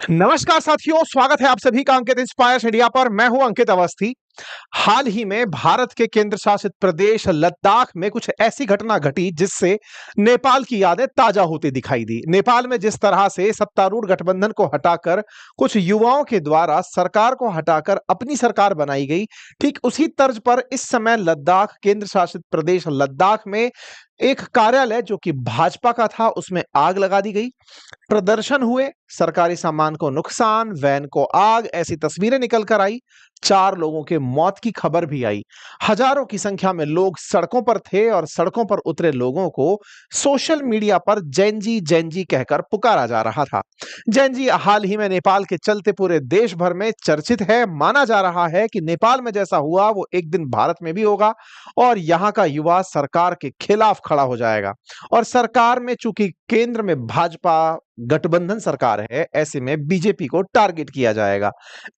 नमस्कार साथियों, स्वागत है आप सभी का अंकित इंस्पायर इंडिया पर। मैं हूं अंकित अवस्थी। हाल ही में भारत के केंद्र शासित प्रदेश लद्दाख में कुछ ऐसी घटना घटी जिससे नेपाल की यादें ताजा होती दिखाई दी। नेपाल में जिस तरह से सत्तारूढ़ गठबंधन को हटाकर कुछ युवाओं के द्वारा सरकार को हटाकर अपनी सरकार बनाई गई, ठीक उसी तर्ज पर इस समय लद्दाख, केंद्र शासित प्रदेश लद्दाख में एक कार्यालय जो कि भाजपा का था, उसमें आग लगा दी गई। प्रदर्शन हुए, सरकारी सामान को नुकसान, वैन को आग, ऐसी तस्वीरें निकल कर आई। 4 लोगों के मौत की खबर भी आई। हजारों की संख्या में लोग सड़कों पर थे और सड़कों पर उतरे लोगों को सोशल मीडिया पर जैन जी कहकर पुकारा जा रहा था। जैन जी हाल ही में नेपाल के चलते पूरे देश भर में चर्चित है। माना जा रहा है कि नेपाल में जैसा हुआ वो एक दिन भारत में भी होगा और यहाँ का युवा सरकार के खिलाफ खड़ा हो जाएगा। और सरकार में चूंकि केंद्र में भाजपा गठबंधन सरकार है, ऐसे में बीजेपी को टारगेट किया जाएगा,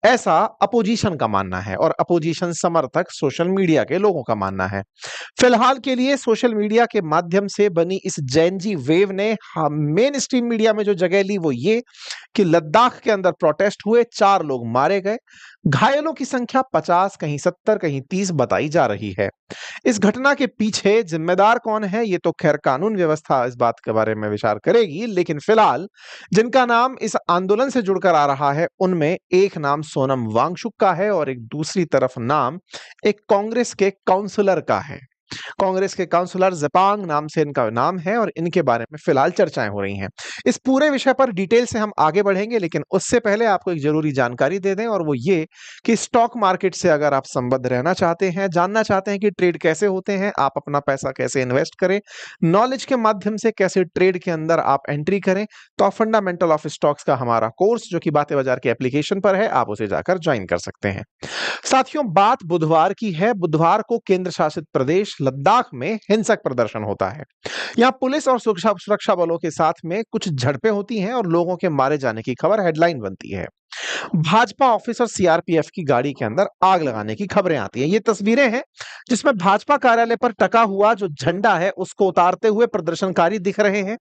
ऐसा अपोजिशन का मानना है और अपोजिशन समर्थक सोशल मीडिया के लोगों का मानना है। फिलहाल के लिए सोशल मीडिया के माध्यम से बनी इस जैन जी वेव ने मेन स्ट्रीम मीडिया में जो जगह ली वो ये कि लद्दाख के अंदर प्रोटेस्ट हुए, 4 लोग मारे गए, घायलों की संख्या 50, कहीं 70, कहीं 30 बताई जा रही है। इस घटना के पीछे जिम्मेदार कौन है, ये तो खैर कानून व्यवस्था इस बात के बारे में विचार करेगी, लेकिन फिलहाल जिनका नाम इस आंदोलन से जुड़कर आ रहा है उनमें एक नाम सोनम वांगचुक का है और एक दूसरी तरफ नाम एक कांग्रेस के काउंसलर का है। कांग्रेस के काउंसलर जपांग नाम से इनका नाम है और इनके बारे में फिलहाल चर्चाएं हो रही हैं। इस पूरे विषय पर डिटेल से हम आगे बढ़ेंगे, लेकिन उससे पहले आपको एक जरूरी जानकारी दे दें, और वो ये कि स्टॉक मार्केट से अगर आप संबद्ध रहना चाहते हैं, जानना चाहते हैं कि ट्रेड कैसे होते हैं, आप अपना पैसा कैसे इन्वेस्ट करें, नॉलेज के माध्यम से कैसे ट्रेड के अंदर आप एंट्री करें, तो आप फंडामेंटल ऑफ स्टॉक्स का हमारा कोर्स जो कि बातें बाजार के एप्लीकेशन पर है, आप उसे जाकर ज्वाइन कर सकते हैं। साथियों, बात बुधवार की है। बुधवार को केंद्र शासित प्रदेश लद्दाख में हिंसक प्रदर्शन होता है। यहां पुलिस और सुरक्षा बलों के साथ में कुछ झड़पें होती हैं और लोगों के मारे जाने की खबर हेडलाइन बनती है। भाजपा ऑफिस और सीआरपीएफ की गाड़ी के अंदर आग लगाने की खबरें आती हैं। ये तस्वीरें हैं जिसमें भाजपा कार्यालय पर टका हुआ जो झंडा है उसको उतारते हुए प्रदर्शनकारी दिख रहे हैं।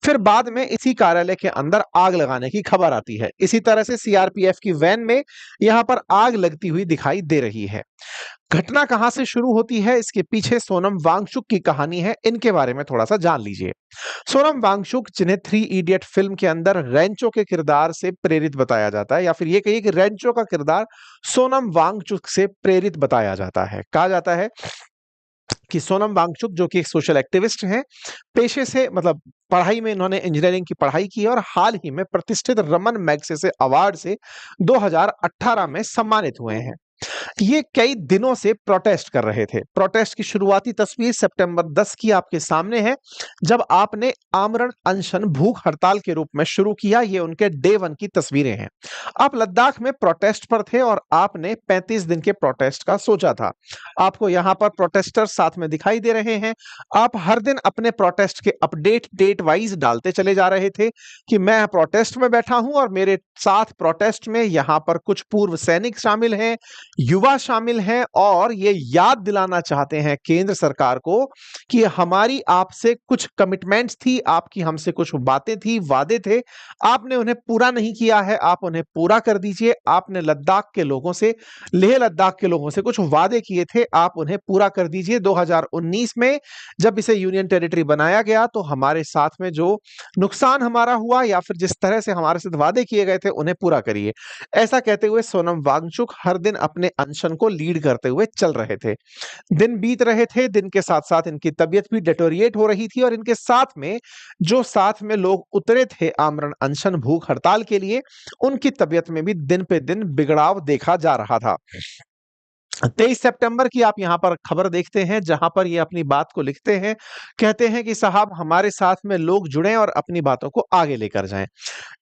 फिर बाद में इसी कार्यालय के अंदर आग लगाने की खबर आती है। इसी तरह से सीआरपीएफ की वैन में यहां पर आग लगती हुई दिखाई दे रही है। घटना कहां से शुरू होती है, इसके पीछे सोनम वांगचुक की कहानी है, इनके बारे में थोड़ा सा जान लीजिए। सोनम वांगचुक, जिन्हें 3 इडियट फिल्म के अंदर रैंचो के किरदार से प्रेरित बताया जाता है, या फिर ये कहिए कि रैंचो का किरदार सोनम वांगचुक से प्रेरित बताया जाता है। कहा जाता है कि सोनम वांगचुक जो कि एक सोशल एक्टिविस्ट हैं, पेशे से मतलब पढ़ाई में इन्होंने इंजीनियरिंग की पढ़ाई की और हाल ही में प्रतिष्ठित रमन मैग्सेसे अवार्ड से 2018 में सम्मानित हुए हैं। ये कई दिनों से प्रोटेस्ट कर रहे थे। प्रोटेस्ट की शुरुआती तस्वीर सितंबर 10 की आपके सामने है, जब आपने आमरण अनशन भूख हड़ताल के रूप में शुरू किया। ये उनके डे 1 की तस्वीरें हैं। आप लद्दाख में प्रोटेस्ट पर थे और आपने 35 दिन के प्रोटेस्ट का सोचा था। आपको यहां पर प्रोटेस्टर्स साथ में दिखाई दे रहे हैं। आप हर दिन अपने प्रोटेस्ट के अपडेट डेट वाइज डालते चले जा रहे थे कि मैं प्रोटेस्ट में बैठा हूं और मेरे साथ प्रोटेस्ट में यहां पर कुछ पूर्व सैनिक शामिल हैं, युवा शामिल हैं, और ये याद दिलाना चाहते हैं केंद्र सरकार को कि हमारी आपसे कुछ कमिटमेंट्स थी, आपकी हमसे कुछ बातें थी, वादे थे, आपने उन्हें पूरा नहीं किया है, आप उन्हें पूरा कर दीजिए। आपने लद्दाख के लोगों से, लेह लद्दाख के लोगों से कुछ वादे किए थे, आप उन्हें पूरा कर दीजिए। 2019 में जब इसे यूनियन टेरिटरी बनाया गया तो हमारे साथ में जो नुकसान हमारा हुआ या फिर जिस तरह से हमारे साथ वादे किए गए थे उन्हें पूरा करिए। ऐसा कहते हुए सोनम वांगचुक हर दिन अपने अनशन को लीड करते हुए चल रहे थे। दिन बीत रहे थे, दिन के साथ साथ इनकी तबीयत भी डेटोरिएट हो रही थी और इनके साथ में जो साथ में लोग उतरे थे आमरण अनशन भूख हड़ताल के लिए, उनकी तबीयत में भी दिन पे दिन बिगड़ाव देखा जा रहा था। 23 सितंबर की आप यहां पर खबर देखते हैं, जहां पर ये अपनी बात को लिखते हैं, कहते हैं कि साहब हमारे साथ में लोग जुड़ें और अपनी बातों को आगे लेकर जाएं।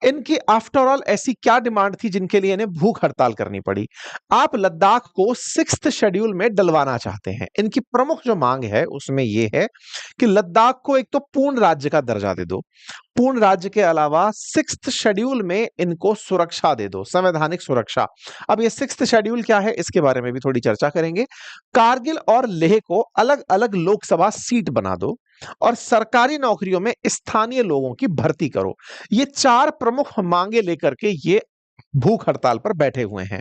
इनकी आफ्टर ऑल ऐसी क्या डिमांड थी जिनके लिए इन्हें भूख हड़ताल करनी पड़ी? आप लद्दाख को 6th शेड्यूल में डलवाना चाहते हैं। इनकी प्रमुख जो मांग है उसमें यह है कि लद्दाख को एक तो पूर्ण राज्य का दर्जा दे दो। पूर्ण राज्य के अलावा सिक्स्थ शेड्यूल में इनको सुरक्षा दे दो, संवैधानिक सुरक्षा। अब ये सिक्स्थ शेड्यूल क्या है, इसके बारे में भी थोड़ी चर्चा करेंगे। कारगिल और लेह को अलग अलग लोकसभा सीट बना दो और सरकारी नौकरियों में स्थानीय लोगों की भर्ती करो। ये चार प्रमुख मांगे लेकर के ये भूख हड़ताल पर बैठे हुए हैं।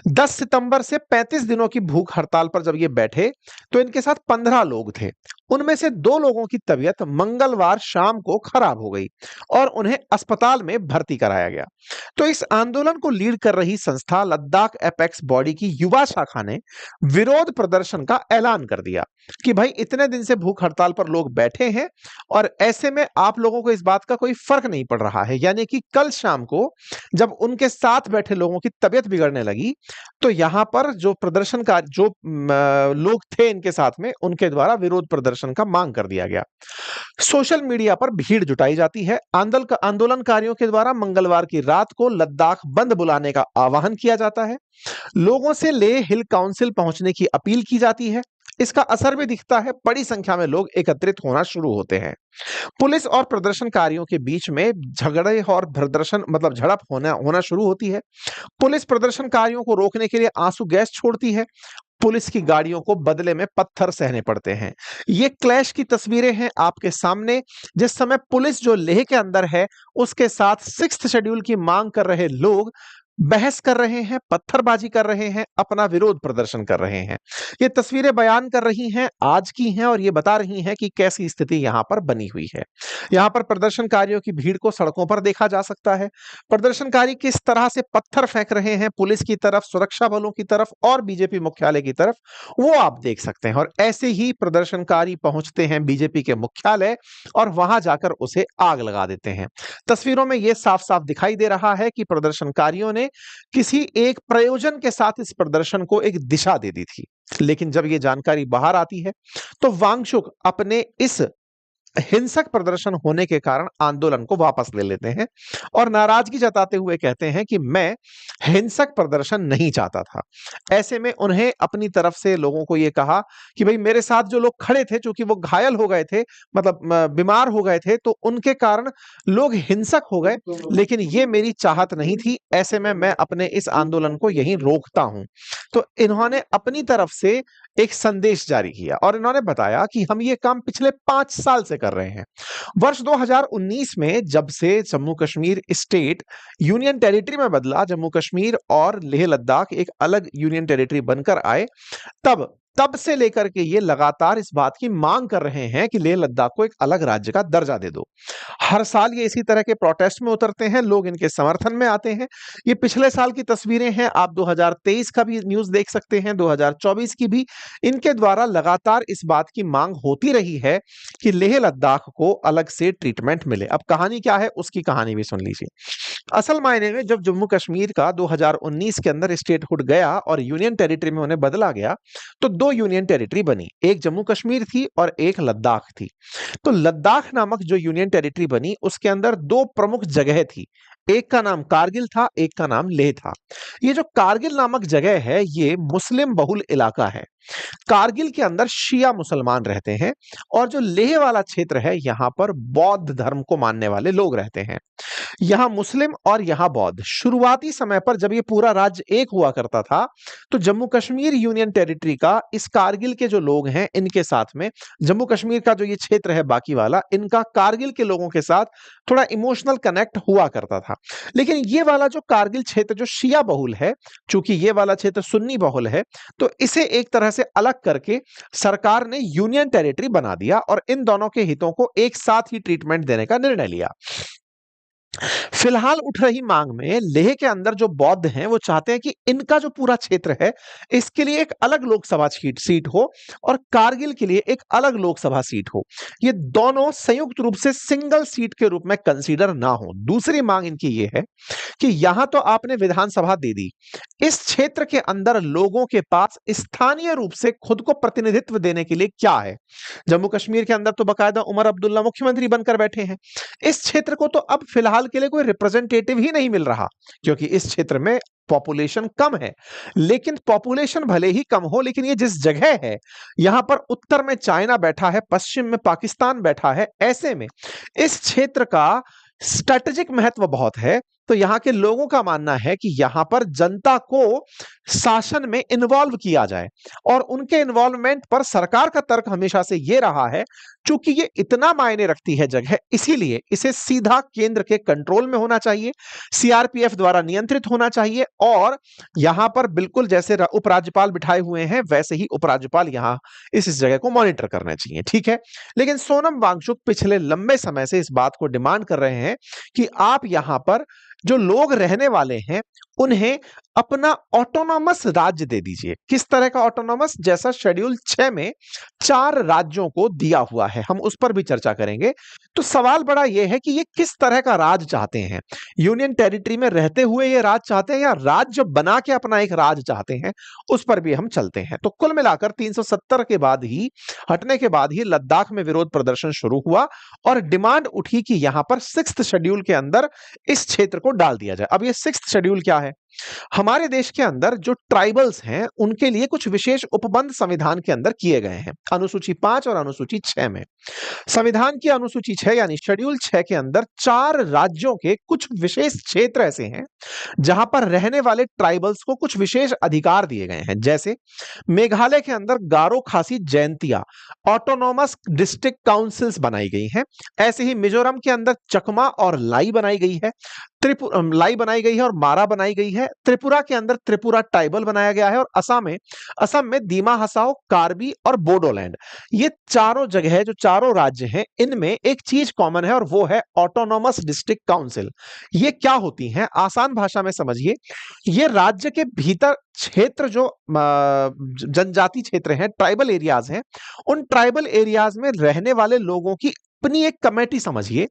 10 सितंबर से 35 दिनों की भूख हड़ताल पर जब ये बैठे तो इनके साथ 15 लोग थे। उनमें से 2 लोगों की तबीयत मंगलवार शाम को खराब हो गई और उन्हें अस्पताल में भर्ती कराया गया। तो इस आंदोलन को लीड कर रही संस्था लद्दाख एपेक्स बॉडी की युवा शाखा ने विरोध प्रदर्शन का ऐलान कर दिया कि भाई इतने दिन से भूख हड़ताल पर लोग बैठे हैं और ऐसे में आप लोगों को इस बात का कोई फर्क नहीं पड़ रहा है। यानी कि कल शाम को जब उनके साथ बैठे लोगों की तबीयत बिगड़ने लगी तो यहां पर जो प्रदर्शनकार जो लोग थे इनके साथ में, उनके द्वारा विरोध प्रदर्शन का मांग कर दिया गया। सोशल मीडिया पर भीड़ जुटाई जाती है। आंदोलनकारियों के द्वारा मंगलवार की रात को लद्दाख बंद बुलाने का आह्वान किया जाता है। लोगों से लेह हिल काउंसिल पहुंचने की अपील की जाती है। इसका असर भी दिखता है, बड़ी संख्या में लोग एकत्रित होना शुरू होते हैं। पुलिस और प्रदर्शनकारियों के बीच में झगड़े और प्रदर्शन मतलब झड़प होना शुरू होती है। पुलिस प्रदर्शनकारियों को रोकने के लिए आंसू गैस छोड़ती है। पुलिस की गाड़ियों को बदले में पत्थर सहने पड़ते हैं। ये क्लैश की तस्वीरें हैं आपके सामने, जिस समय पुलिस जो लेह के अंदर है उसके साथ सिक्स्थ शेड्यूल की मांग कर रहे लोग बहस कर रहे हैं, पत्थरबाजी कर रहे हैं, अपना विरोध प्रदर्शन कर रहे हैं। ये तस्वीरें बयान कर रही हैं, आज की हैं, और ये बता रही हैं कि कैसी स्थिति यहां पर बनी हुई है। यहां पर प्रदर्शनकारियों की भीड़ को सड़कों पर देखा जा सकता है। प्रदर्शनकारी किस तरह से पत्थर फेंक रहे हैं पुलिस की तरफ, सुरक्षा बलों की तरफ और बीजेपी मुख्यालय की तरफ, वो आप देख सकते हैं। और ऐसे ही प्रदर्शनकारी पहुंचते हैं बीजेपी के मुख्यालय और वहां जाकर उसे आग लगा देते हैं। तस्वीरों में यह साफ साफ दिखाई दे रहा है कि प्रदर्शनकारियों ने किसी एक प्रयोजन के साथ इस प्रदर्शन को एक दिशा दे दी थी। लेकिन जब यह जानकारी बाहर आती है तो वांगचुक अपने इस हिंसक प्रदर्शन होने के कारण आंदोलन को वापस ले लेते हैं और नाराजगी जताते हुए कहते हैं कि मैं हिंसक प्रदर्शन नहीं चाहता था। ऐसे में उन्हें अपनी तरफ से लोगों को यह कहा कि भाई मेरे साथ जो लोग खड़े थे, चूंकि वो घायल हो गए थे, मतलब बीमार हो गए थे, तो उनके कारण लोग हिंसक हो गए, लेकिन ये मेरी चाहत नहीं थी। ऐसे में मैं अपने इस आंदोलन को यहीं रोकता हूं। तो इन्होंने अपनी तरफ से एक संदेश जारी किया और इन्होंने बताया कि हम ये काम पिछले 5 साल से कर रहे हैं। वर्ष 2019 में जब से Jammu Kashmir state union territory में बदला, जम्मू कश्मीर और लेह लद्दाख एक अलग यूनियन टेरिटरी बनकर आए, तब से लेकर के ये लगातार इस बात की मांग कर रहे हैं कि लेह लद्दाख को एक अलग राज्य का दर्जा दे दो। हर साल ये इसी तरह के प्रोटेस्ट में उतरते हैं, लोग इनके समर्थन में आते हैं। ये पिछले साल की तस्वीरें हैं, आप 2023 का भी न्यूज़ देख सकते हैं, 2024 की भी। इनके द्वारा लगातार इस बात की मांग होती रही है कि लेह लद्दाख को अलग से ट्रीटमेंट मिले। अब कहानी क्या है, उसकी कहानी भी सुन लीजिए। असल मायने में जब जम्मू कश्मीर का 2019 के अंदर स्टेटहुड गया और यूनियन टेरिटरी में उन्हें बदला गया, तो 2 यूनियन टेरिटरी बनी, एक जम्मू कश्मीर थी और एक लद्दाख थी। तो लद्दाख नामक जो यूनियन टेरिटरी बनी, उसके अंदर 2 प्रमुख जगह थी, एक का नाम कारगिल था, एक का नाम लेह था। ये जो कारगिल नामक जगह है, ये मुस्लिम बहुल इलाका है। कारगिल के अंदर शिया मुसलमान रहते हैं और जो लेह वाला क्षेत्र है, यहां पर बौद्ध धर्म को मानने वाले लोग रहते हैं। यहां मुस्लिम और यहां बौद्ध। शुरुआती समय पर जब ये पूरा राज्य एक हुआ करता था, तो जम्मू कश्मीर यूनियन टेरिटरी का इस कारगिल के जो लोग हैं इनके साथ में, जम्मू कश्मीर का जो ये क्षेत्र है बाकी वाला, इनका कारगिल के लोगों के साथ थोड़ा इमोशनल कनेक्ट हुआ करता था। लेकिन ये वाला जो कारगिल क्षेत्र जो शिया बहुल है, चूंकि ये वाला क्षेत्र सुन्नी बहुल है, तो इसे एक तरह से अलग करके सरकार ने यूनियन टेरिटरी बना दिया और इन दोनों के हितों को एक साथ ही ट्रीटमेंट देने का निर्णय लिया। फिलहाल उठ रही मांग में लेह के अंदर जो बौद्ध हैं वो चाहते हैं कि इनका जो पूरा क्षेत्र है इसके लिए एक अलग लोकसभा सीट हो और कारगिल के लिए एक अलग लोकसभा सीट हो। ये दोनों संयुक्त रूप से सिंगल सीट के रूप में कंसीडर ना हो। दूसरी मांग इनकी ये है कि यहां तो आपने विधानसभा दे दी, इस क्षेत्र के अंदर लोगों के पास स्थानीय रूप से खुद को प्रतिनिधित्व देने के लिए क्या है? जम्मू कश्मीर के अंदर तो बाकायदा उमर अब्दुल्ला मुख्यमंत्री बनकर बैठे हैं। इस क्षेत्र को तो अब फिलहाल के लिए कोई रिप्रेजेंटेटिव ही नहीं मिल रहा, क्योंकि इस क्षेत्र में पॉपुलेशन कम है। लेकिन पॉपुलेशन भले ही कम हो, लेकिन ये जिस जगह है, यहां पर उत्तर में चाइना बैठा है, पश्चिम में पाकिस्तान बैठा है, ऐसे में इस क्षेत्र का स्ट्रेटेजिक महत्व बहुत है। तो यहां के लोगों का मानना है कि यहां पर जनता को शासन में इन्वॉल्व किया जाए, और उनके इन्वॉल्वमेंट पर सरकार का तर्क हमेशा से यह रहा है, चूंकि ये इतना मायने रखती है जगह, इसीलिए इसे सीधा केंद्र के कंट्रोल में होना चाहिए, सीआरपीएफ द्वारा नियंत्रित होना चाहिए, और यहां पर बिल्कुल जैसे उपराज्यपाल बिठाए हुए हैं वैसे ही उपराज्यपाल यहां इस जगह को मॉनिटर करने चाहिए। ठीक है, लेकिन सोनम वांगचुक पिछले लंबे समय से इस बात को डिमांड कर रहे हैं कि आप यहां पर जो लोग रहने वाले हैं उन्हें अपना ऑटोनॉमस राज्य दे दीजिए। किस तरह का ऑटोनॉमस? जैसा शेड्यूल 6 में 4 राज्यों को दिया हुआ है, हम उस पर भी चर्चा करेंगे। तो सवाल बड़ा यह है कि ये किस तरह का राज चाहते हैं? यूनियन टेरिटरी में रहते हुए ये राज चाहते हैं, या राज्य बना के अपना एक राज चाहते हैं? उस पर भी हम चलते हैं। तो कुल मिलाकर 370 के बाद ही, हटने के बाद ही लद्दाख में विरोध प्रदर्शन शुरू हुआ और डिमांड उठी कि यहां पर 6th शेड्यूल के अंदर इस क्षेत्र को डाल दिया जाए। अब ये 6th शेड्यूल क्या है? हमारे देश के अंदर जो ट्राइबल्स हैं उनके लिए कुछ विशेष उपबंध संविधान के अंदर किए गए हैं, अनुसूची 5 और अनुसूची 6 में। संविधान की अनुसूची 6 यानी शेड्यूल 6 के अंदर 4 राज्यों के कुछ विशेष क्षेत्र ऐसे हैं जहां पर रहने वाले ट्राइबल्स को कुछ विशेष अधिकार दिए गए हैं। जैसे मेघालय के अंदर गारो खासी जयंतिया ऑटोनॉमस डिस्ट्रिक्ट काउंसिल्स बनाई गई हैं। ऐसे ही मिजोरम के अंदर चकमा और लाई बनाई गई है, लाई बनाई गई है और मारा बनाई गई है। त्रिपुरा के अंदर त्रिपुरा ट्राइबल बनाया गया है, और असम में दीमा हसाओ, कार्बी और बोडोलैंड। ये चारों जगह, जो चारों राज्य हैं, इनमें एक चीज कॉमन है और वो है ऑटोनॉमस डिस्ट्रिक्ट काउंसिल। ये क्या होती हैं? आसान भाषा में समझिए, ये राज्य के भीतर क्षेत्र जो जनजाति क्षेत्र हैं, ट्राइबल एरियाज हैं, उन ट्राइबल एरियाज में रहने वाले लोगों की अपनी एक कमेटी समझिए,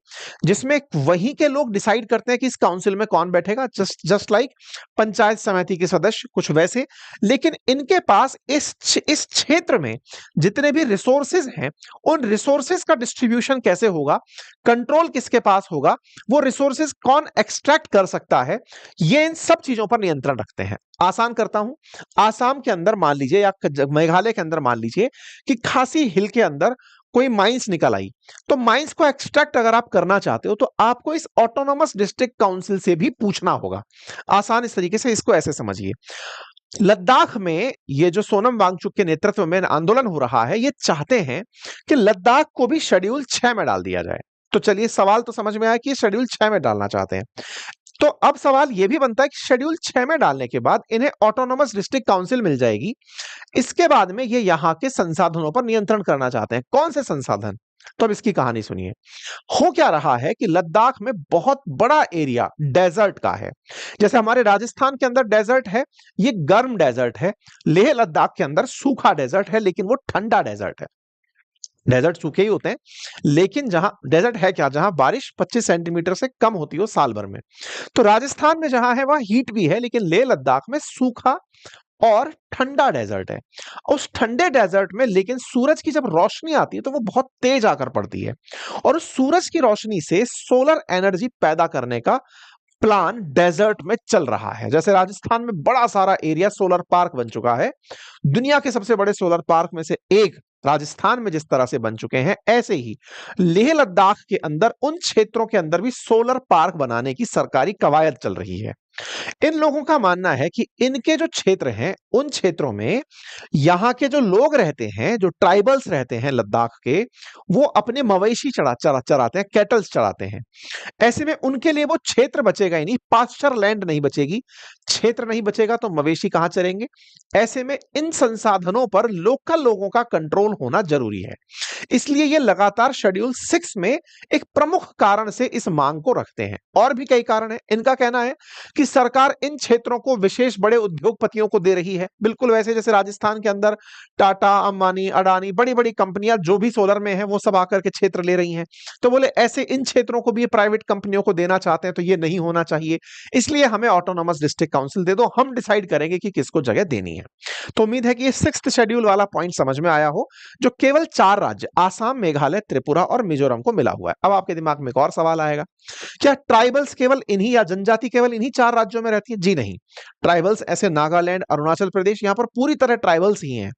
जिसमें वहीं के लोग डिसाइड करते हैं कि इस काउंसिल में कौन बैठेगा, जस्ट लाइक पंचायत समिति के सदस्य, कुछ वैसे। लेकिन इनके पास इस क्षेत्र में जितने भी रिसोर्सेज हैं, उन रिसोर्सेज का डिस्ट्रीब्यूशन कैसे होगा, कंट्रोल किसके पास होगा, वो रिसोर्सेज कौन एक्सट्रैक्ट कर सकता है, ये इन सब चीजों पर नियंत्रण रखते हैं। आसान करता हूं, आसाम के अंदर मान लीजिए या मेघालय के अंदर मान लीजिए कि खासी हिल के अंदर कोई माइंस निकल आई, तो माइंस को एक्सट्रैक्ट अगर आप करना चाहते हो तो आपको इस ऑटोनॉमस डिस्ट्रिक्ट काउंसिल से भी पूछना होगा। आसान इस तरीके से इसको ऐसे समझिए, लद्दाख में ये जो सोनम वांगचुक के नेतृत्व में आंदोलन हो रहा है, ये चाहते हैं कि लद्दाख को भी शेड्यूल 6 में डाल दिया जाए। तो चलिए, सवाल तो समझ में आया कि शेड्यूल 6 में डालना चाहते हैं। तो अब सवाल यह भी बनता है कि शेड्यूल 6 में डालने के बाद इन्हें ऑटोनॉमस डिस्ट्रिक्ट काउंसिल मिल जाएगी, इसके बाद में ये यहां के संसाधनों पर नियंत्रण करना चाहते हैं। कौन से संसाधन? तो अब इसकी कहानी सुनिए। हो क्या रहा है कि लद्दाख में बहुत बड़ा एरिया डेजर्ट का है। जैसे हमारे राजस्थान के अंदर डेजर्ट है, ये गर्म डेजर्ट है। लेह लद्दाख के अंदर सूखा डेजर्ट है, लेकिन वो ठंडा डेजर्ट है। डेजर्ट सूखे ही होते हैं, लेकिन जहां डेजर्ट है क्या, जहां बारिश 25 सेंटीमीटर से कम होती हो साल भर में। तो राजस्थान में जहां है वहां हीट भी है, लेकिन लेह लद्दाख में सूखा और ठंडा डेजर्ट है। उस ठंडे डेजर्ट में लेकिन सूरज की जब रोशनी आती है तो वो बहुत तेज आकर पड़ती है, और उस सूरज की रोशनी से सोलर एनर्जी पैदा करने का प्लान डेजर्ट में चल रहा है। जैसे राजस्थान में बड़ा सारा एरिया सोलर पार्क बन चुका है, दुनिया के सबसे बड़े सोलर पार्क में से एक राजस्थान में जिस तरह से बन चुके हैं, ऐसे ही लेह लद्दाख के अंदर उन क्षेत्रों के अंदर भी सोलर पार्क बनाने की सरकारी कवायद चल रही है। इन लोगों का मानना है कि इनके जो क्षेत्र हैं, उन क्षेत्रों में यहां के जो लोग रहते हैं, जो ट्राइबल्स रहते हैं लद्दाख के, वो अपने मवेशी चराते हैं, कैटल्स चराते हैं। ऐसे में उनके लिए वो क्षेत्र बचेगा ही नहीं, पास्चर लैंड नहीं बचेगी। क्षेत्र नहीं बचेगा तो मवेशी कहां चरेंगे? ऐसे में इन संसाधनों पर लोकल लोगों का कंट्रोल होना जरूरी है। इसलिए ये लगातार शेड्यूल 6 में एक प्रमुख कारण से इस मांग को रखते हैं। और भी कई कारण है। इनका कहना है कि सरकार इन क्षेत्रों को विशेष बड़े उद्योगपतियों को दे रही है, बिल्कुल वैसे जैसे राजस्थान के अंदर टाटा, अंबानी, अडानी, बड़ी-बड़ी कंपनियां जो भी सोलर में हैं वो सब आकर के क्षेत्र ले रही हैं। तो बोले ऐसे इन क्षेत्रों को भी ये प्राइवेट कंपनियों को देना चाहते हैं तो ये नहीं होना चाहिए। इसलिए हमें ऑटोनॉमस डिस्ट्रिक्ट काउंसिल दे दो, हम डिसाइड करेंगे कि किसको जगह देनी है। तो उम्मीद है कि ये 6th शेड्यूल वाला पॉइंट समझ में आया हो, जो केवल 4 राज्य आसाम, मेघालय, त्रिपुरा और मिजोरम को मिला हुआ है। अब आपके दिमाग में एक और सवाल आएगा, क्या ट्राइबल्स केवल इन्हीं या जनजाति केवल इन्हीं 4 राज्यों में रहती है? जी नहीं, ट्राइबल्स ऐसे नागालैंड, अरुणाचल प्रदेश, यहां पर पूरी तरह ट्राइबल्स ही हैं,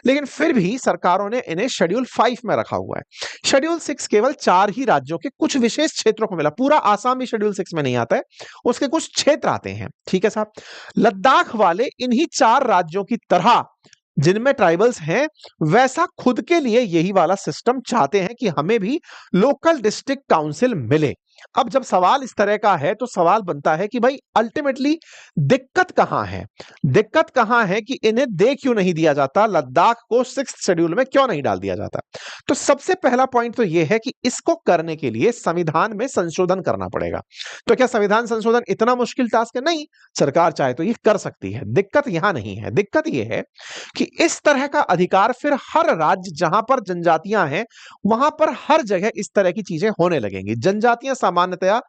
लेकिन फिर भी सरकारों ने इन्हें शेड्यूल 5 में रखा हुआ है। शेड्यूल 6 केवल 4 ही राज्यों के कुछ विशेष क्षेत्रों को मिला, पूरा आसाम भी शेड्यूल 6 में नहीं आता है, उसके कुछ क्षेत्र आते हैं। ठीक है साहब, लद्दाख वाले इन्हीं 4 राज्यों की तरह जिनमें ट्राइबल्स हैं, वैसा खुद के लिए यही वाला सिस्टम चाहते हैं कि हमें भी लोकल डिस्ट्रिक्ट काउंसिल मिले। अब जब सवाल इस तरह का है तो सवाल बनता है कि भाई अल्टीमेटली दिक्कत कहां है? दिक्कत कहां है कि इन्हें दे क्यों नहीं दिया जाता, लद्दाख को 6th शेड्यूल में क्यों नहीं डाल दिया जाता? तो सबसे पहला पॉइंट तो यह है कि इसको करने के लिए संविधान में संशोधन करना पड़ेगा। तो क्या संविधान संशोधन इतना मुश्किल टास्क है? नहीं, सरकार चाहे तो ये कर सकती है। दिक्कत यहां नहीं है, दिक्कत यह है कि इस तरह का अधिकार फिर हर राज्य जहां पर जनजातियां हैं वहां पर हर जगह इस तरह की चीजें होने लगेंगी। जनजातियां सामान्यतया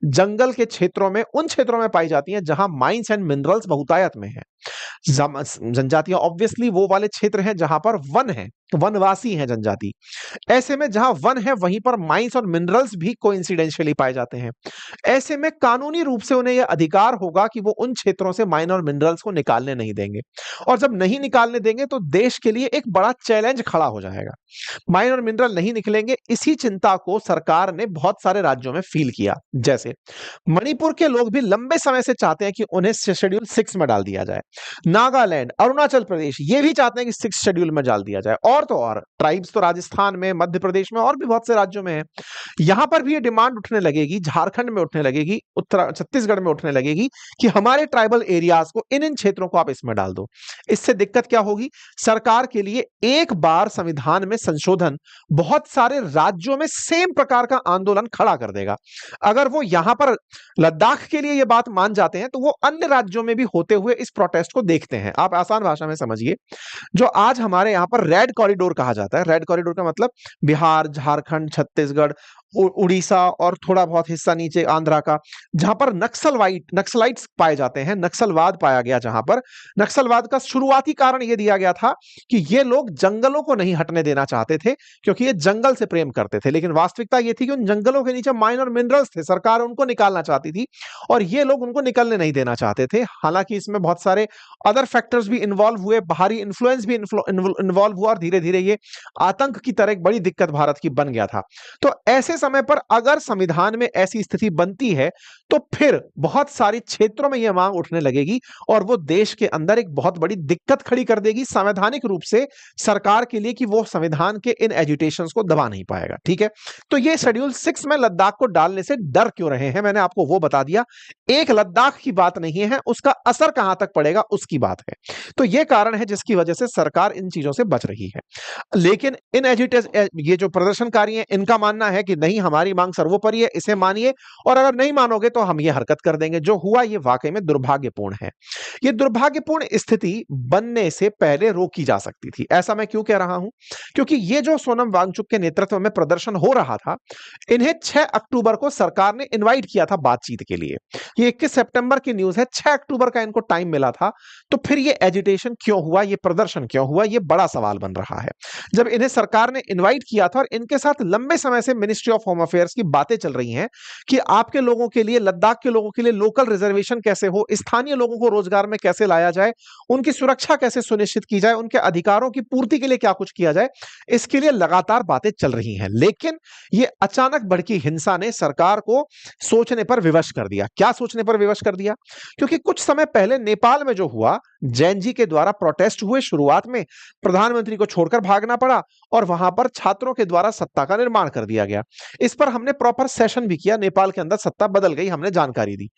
जंगल के क्षेत्रों में, उन क्षेत्रों में पाई जाती हैं जहां माइंस एंड मिनरल्स बहुतायत में है। जनजातियां ऑब्वियसली वो वाले क्षेत्र हैं जहां पर वन है, वनवासी हैं जनजाति। ऐसे में जहां वन है वहीं पर माइंस और मिनरल्स भी कोइंसिडेंशियली पाए जाते हैं। ऐसे में कानूनी रूप से उन्हें यह अधिकार होगा कि वो उन क्षेत्रों से माइन और मिनरल्स को निकालने नहीं देंगे, और जब नहीं निकालने देंगे तो देश के लिए एक बड़ा चैलेंज खड़ा हो जाएगा। माइन और मिनरल नहीं निकलेंगे, इसी चिंता को सरकार ने बहुत सारे राज्यों में फील किया। जैसे मणिपुर के लोग भी लंबे समय से चाहते हैं कि उन्हें शेड्यूल 6 में डाल दिया जाए। नागालैंड, अरुणाचल प्रदेश ये भी चाहते हैं कि 6 शेड्यूल में डाल दिया जाए। और तो और ट्राइब्स तो राजस्थान में, मध्य प्रदेश में और भी बहुत से राज्यों में है। यहां पर भी ये डिमांड उठने लगेगी, झारखंड में उठने लगेगी, उत्तर छत्तीसगढ़ में उठने लगेगी कि हमारे ट्राइबल एरियाज को, इन क्षेत्रों को आप इसमें डाल दो। इससे दिक्कत क्या होगी? सरकार के लिए एक बार संविधान में संशोधन बहुत सारे राज्यों में सेम प्रकार का आंदोलन खड़ा कर देगा। अगर वो यहां पर लद्दाख के लिए यह बात मान जाते हैं तो वो अन्य राज्यों में भी होते हुए इस प्रोटेस्ट को देखते हैं। आप आसान भाषा में समझिए, जो आज हमारे यहां पर रेड कॉरिडोर कहा जाता है, रेड कॉरिडोर का मतलब बिहार, झारखंड, छत्तीसगढ़, उड़ीसा और थोड़ा बहुत हिस्सा नीचे आंध्रा का, जहां पर नक्सलाइट्स पाए जाते हैं, नक्सलवाद पाया गया। जहां पर नक्सलवाद का शुरुआती कारण यह दिया गया था कि ये लोग जंगलों को नहीं हटने देना चाहते थे क्योंकि ये जंगल से प्रेम करते थे, लेकिन वास्तविकता ये थी कि उन जंगलों के नीचे माइन और मिनरल्स थे, सरकार उनको निकालना चाहती थी और ये लोग उनको निकलने नहीं देना चाहते थे। हालांकि इसमें बहुत सारे अदर फैक्टर्स भी इन्वॉल्व हुए, बाहरी इन्फ्लुएंस भी इन्वॉल्व हुआ और धीरे धीरे ये आतंक की तरह एक बड़ी दिक्कत भारत की बन गया था। तो ऐसे समय पर अगर संविधान में ऐसी स्थिति बनती है तो फिर बहुत सारे क्षेत्रों में यह मांग उठने लगेगी और वो देश के अंदर एक बहुत बड़ी दिक्कत खड़ी कर देगी संवैधानिक रूप से सरकार के लिए कि वो संविधान के इन एजिटेशंस को दबा नहीं पाएगा। ठीक है, तो ये शेड्यूल 6 में लद्दाख को डालने से डर क्यों रहे हैं, मैंने आपको वो बता दिया। एक लद्दाख की बात नहीं है, उसका असर कहां तक पड़ेगा उसकी बात है। तो ये कारण है जिसकी वजह से सरकार इन चीजों से बच रही है। लेकिन इन ये जो प्रदर्शनकारी हैं, इनका मानना है कि नहीं, हमारी मांग सर्वोपरि है, इसे मानिए, और अगर नहीं मानोगे तो हम ये हरकत कर देंगे। जो हुआ ये वाकई में दुर्भाग्यपूर्ण है। ये दुर्भाग्यपूर्ण स्थिति बनने से पहले रोकी जा सकती थी। ऐसा मैं क्यों कह रहा हूं? क्योंकि ये जो सोनम वांगचुक के नेतृत्व में प्रदर्शन हो रहा था, इन्हें 6 अक्टूबर को सरकार ने इनवाइट किया था बातचीत के लिए। ये 21 सितंबर की न्यूज है, 6 अक्टूबर का इनको टाइम मिला था। तो फिर ये एजिटेशन क्यों हुआ, ये प्रदर्शन क्यों हुआ, ये बड़ा सवाल बन रहा है। जब इन्हें सरकार ने इनवाइट किया था और इनके साथ लंबे समय से मिनिस्ट्री ऑफ होम अफेयर्स की बातें चल रही हैं कि आपके लोगों के लिए, लद्दाख के लोगों के लिए लोकल रिजर्वेशन कैसे हो, स्थानीय लोगों को रोजगार में कैसे लाया जाए, उनकी सुरक्षा कैसे सुनिश्चित की जाए, उनके अधिकारों की पूर्ति के लिए क्या कुछ किया जाए, इसके लिए लगातार बातें चल रही हैं। लेकिन ये अचानक भड़की हिंसा ने सरकार को सोचने पर विवश कर दिया। क्या सोचने पर विवश कर दिया? क्योंकि कुछ समय पहले नेपाल में जो हुआ, जैन जी के द्वारा प्रोटेस्ट हुए, शुरुआत में प्रधानमंत्री को छोड़कर भागना पड़ा और वहां पर छात्रों के द्वारा सत्ता का निर्माण कर दिया गया। इस पर हमने प्रॉपर सेशन भी किया, नेपाल के अंदर सत्ता बदल गई, हमने जानकारी दी।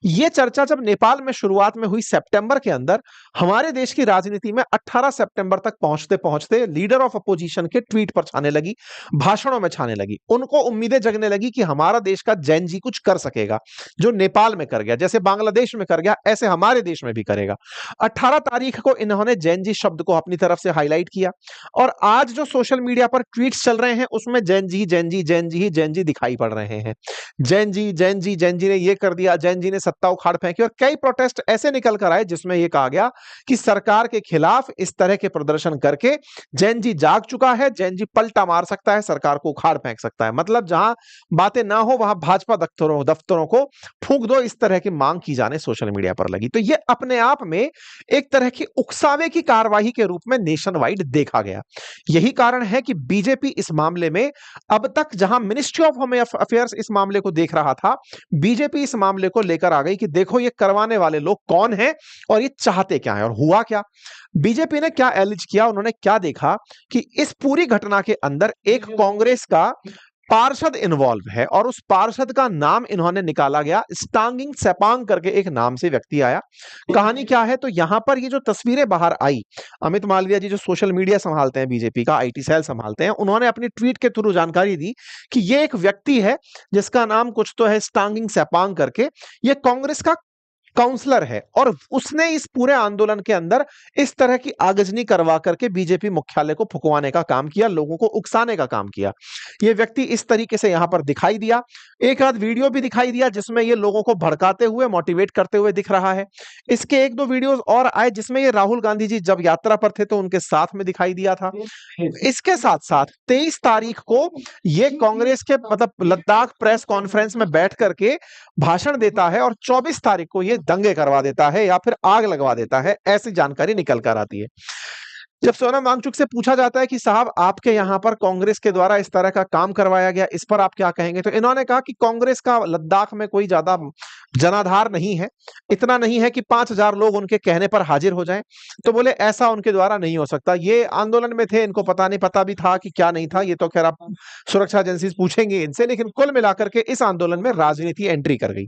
ये चर्चा जब नेपाल में शुरुआत में हुई सितंबर के अंदर, हमारे देश की राजनीति में 18 सितंबर तक पहुंचते पहुंचते लीडर ऑफ अपोजिशन के ट्वीट पर छाने लगी, भाषणों में छाने लगी। उनको उम्मीदें जगने लगी कि हमारा देश का जैन जी कुछ कर सकेगा, जो नेपाल में कर गया, जैसे बांग्लादेश में कर गया, ऐसे हमारे देश में भी करेगा। 18 तारीख को इन्होंने जैन जी शब्द को अपनी तरफ से हाईलाइट किया और आज जो सोशल मीडिया पर ट्वीट्स चल रहे हैं उसमें जैन जी जैन जी जैन जी ही जैन जी दिखाई पड़ रहे हैं। जैन जी जैन जी जैन जी ने ये कर दिया, जैन जी ने सत्ता उखाड़ फेंकी, और कई प्रोटेस्ट ऐसे निकल कर आए जिसमें यह कहा गया कि सरकार के खिलाफ इस तरह के प्रदर्शन करके जैन जी जाग चुका है, जैन जी पलटा मार सकता है, सरकार को उखाड़ फेंक सकता है। मतलब जहां बातें ना हो वहां भाजपा दफ्तरों को फूंक दो, इस तरह की मांग की जाने सोशल मीडिया पर लगी। तो ये अपने आप में एक तरह की उकसावे की कार्रवाई के रूप में नेशन वाइड देखा गया। यही कारण है कि बीजेपी इस मामले में अब तक, जहां मिनिस्ट्री ऑफ होम अफेयर्स इस मामले को देख रहा था, बीजेपी इस मामले को लेकर आ गई कि देखो ये करवाने वाले लोग कौन हैं और ये चाहते क्या है। और हुआ क्या, बीजेपी ने क्या एलिज किया, उन्होंने क्या देखा कि इस पूरी घटना के अंदर एक कांग्रेस का पार्षद इन्वॉल्व है और उस पार्षद का नाम इन्होंने निकाला गया, स्टांगिंग सेपांग करके एक नाम से व्यक्ति आया। कहानी क्या है, तो यहां पर ये जो तस्वीरें बाहर आई, अमित मालवीय जी जो सोशल मीडिया संभालते हैं, बीजेपी का आईटी सेल संभालते हैं, उन्होंने अपनी ट्वीट के थ्रू जानकारी दी कि ये एक व्यक्ति है जिसका नाम कुछ तो है स्टांगिंग सेपांग करके, ये कांग्रेस का काउंसलर है और उसने इस पूरे आंदोलन के अंदर इस तरह की आगजनी करवा करके बीजेपी मुख्यालय को फुकवाने का काम किया, लोगों को उकसाने का काम किया। यह व्यक्ति इस तरीके से यहां पर दिखाई दिया, एक आध वीडियो भी दिखाई दिया जिसमें ये लोगों को भड़काते हुए, मोटिवेट करते हुए दिख रहा है। इसके एक दो वीडियोस और आए जिसमें ये राहुल गांधी जी जब यात्रा पर थे तो उनके साथ में दिखाई दिया था। इसके साथ साथ 23 तारीख को ये कांग्रेस के मतलब लद्दाख प्रेस कॉन्फ्रेंस में बैठ करके भाषण देता है और 24 तारीख को ये दंगे करवा देता है या फिर आग लगवा देता है, ऐसी जानकारी निकल कर आती है। जब सोनम वांगचुक से पूछा जाता है कि साहब आपके यहां पर कांग्रेस के द्वारा इस तरह का काम करवाया गया, इस पर आप क्या कहेंगे, तो इन्होंने कहा कि कांग्रेस का लद्दाख में कोई ज्यादा जनाधार नहीं है, इतना नहीं है कि 5000 लोग उनके कहने पर हाजिर हो जाएं। तो बोले ऐसा उनके द्वारा नहीं हो सकता, ये आंदोलन में थे, इनको पता नहीं, पता भी था कि क्या नहीं था, ये तो खैर आप सुरक्षा एजेंसी पूछेंगे इनसे, लेकिन कुल मिलाकर के इस आंदोलन में राजनीति एंट्री कर गई।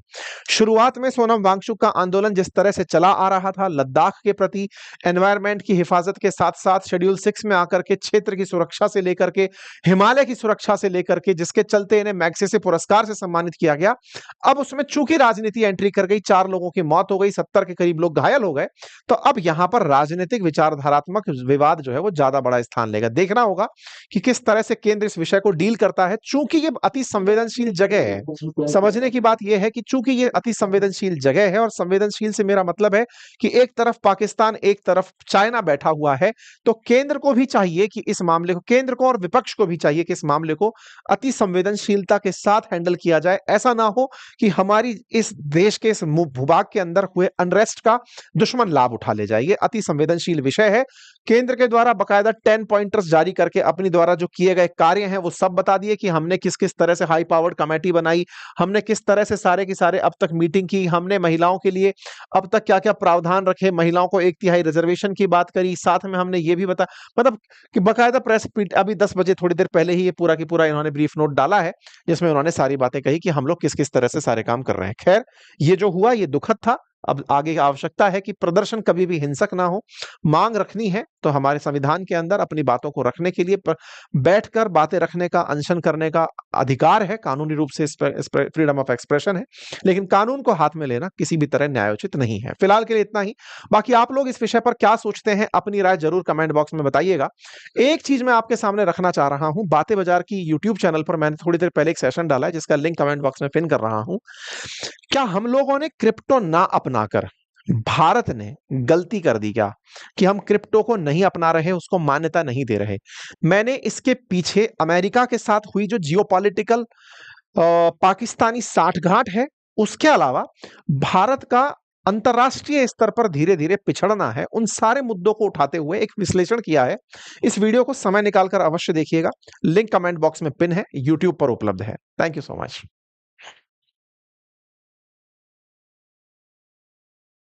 शुरुआत में सोनम वांगचुक का आंदोलन जिस तरह से चला आ रहा था, लद्दाख के प्रति एनवायरमेंट की हिफाजत के साथ साथ शेड्यूल 6 में आकर के क्षेत्र की सुरक्षा से लेकर के हिमालय की सुरक्षा से लेकर के, जिसके चलते इन्हें मैग्सेसे पुरस्कार से सम्मानित किया गया, अब उसमें चूंकि राजनीति एंट्री कर गई, 4 लोगों की मौत हो गई, 70 के करीब लोग घायल हो गए, तो अब यहां पर राजनीतिक विचारधारात्मक विवाद जो है वो ज्यादा बड़ा स्थान लेगा। देखना होगा कि किस तरह से केंद्र इस विषय को डील करता है, चूंकि ये अति संवेदनशील जगह है। समझने की बात यह है कि चूंकि ये अति संवेदनशील जगह है, और संवेदनशील से मेरा मतलब है कि एक तरफ पाकिस्तान, एक तरफ चाइना बैठा हुआ है, तो केंद्र को भी चाहिए कि इस मामले को, केंद्र को और विपक्ष को भी चाहिए कि इस मामले को अति संवेदनशीलता के साथ हैंडल किया जाए। ऐसा ना हो कि हमारी इस देश के इस भूभाग के अंदर हुए अनरेस्ट का दुश्मन लाभ उठा ले जाए। ये अति संवेदनशील विषय है। केंद्र के द्वारा बकायदा 10 पॉइंटर्स जारी करके अपनी द्वारा जो किए गए कार्य हैं वो सब बता दिए कि हमने किस किस तरह से हाई पावर्ड कमेटी बनाई, हमने किस तरह से सारे की सारे अब तक मीटिंग की, हमने महिलाओं के लिए अब तक क्या क्या प्रावधान रखे, महिलाओं को 1/3 रिजर्वेशन की बात करी, साथ में हमने ये भी बता, मतलब कि बकायदा प्रेस अभी 10 बजे थोड़ी देर पहले ही ये पूरा की पूरा इन्होंने ब्रीफ नोट डाला है जिसमें उन्होंने सारी बातें कही कि हम लोग किस किस तरह से सारे काम कर रहे हैं। खैर, ये जो हुआ ये दुखद था। अब आगे आवश्यकता है कि प्रदर्शन कभी भी हिंसक ना हो। मांग रखनी है तो हमारे संविधान के अंदर अपनी बातों को रखने के लिए बैठकर बातें रखने का, अनशन करने का अधिकार है, कानूनी रूप से फ्रीडम ऑफ एक्सप्रेशन है, लेकिन कानून को हाथ में लेना किसी भी तरह न्यायोचित नहीं है। फिलहाल के लिए इतना ही। बाकी आप लोग इस विषय पर क्या सोचते हैं, अपनी राय जरूर कमेंट बॉक्स में बताइएगा। एक चीज मैं आपके सामने रखना चाह रहा हूं, बातें बाजार की यूट्यूब चैनल पर मैंने थोड़ी देर पहले एक सेशन डाला है जिसका लिंक कमेंट बॉक्स में पिन कर रहा हूं। क्या हम लोगों ने क्रिप्टो ना अपनाकर भारत ने गलती कर दी क्या, कि हम क्रिप्टो को नहीं अपना रहे, उसको मान्यता नहीं दे रहे? मैंने इसके पीछे अमेरिका के साथ हुई जो जियोपॉलिटिकल पाकिस्तानी साठगांठ है, उसके अलावा भारत का अंतरराष्ट्रीय स्तर पर धीरे धीरे पिछड़ना है, उन सारे मुद्दों को उठाते हुए एक विश्लेषण किया है। इस वीडियो को समय निकालकर अवश्य देखिएगा। लिंक कमेंट बॉक्स में पिन है, यूट्यूब पर उपलब्ध है। Thank you so much.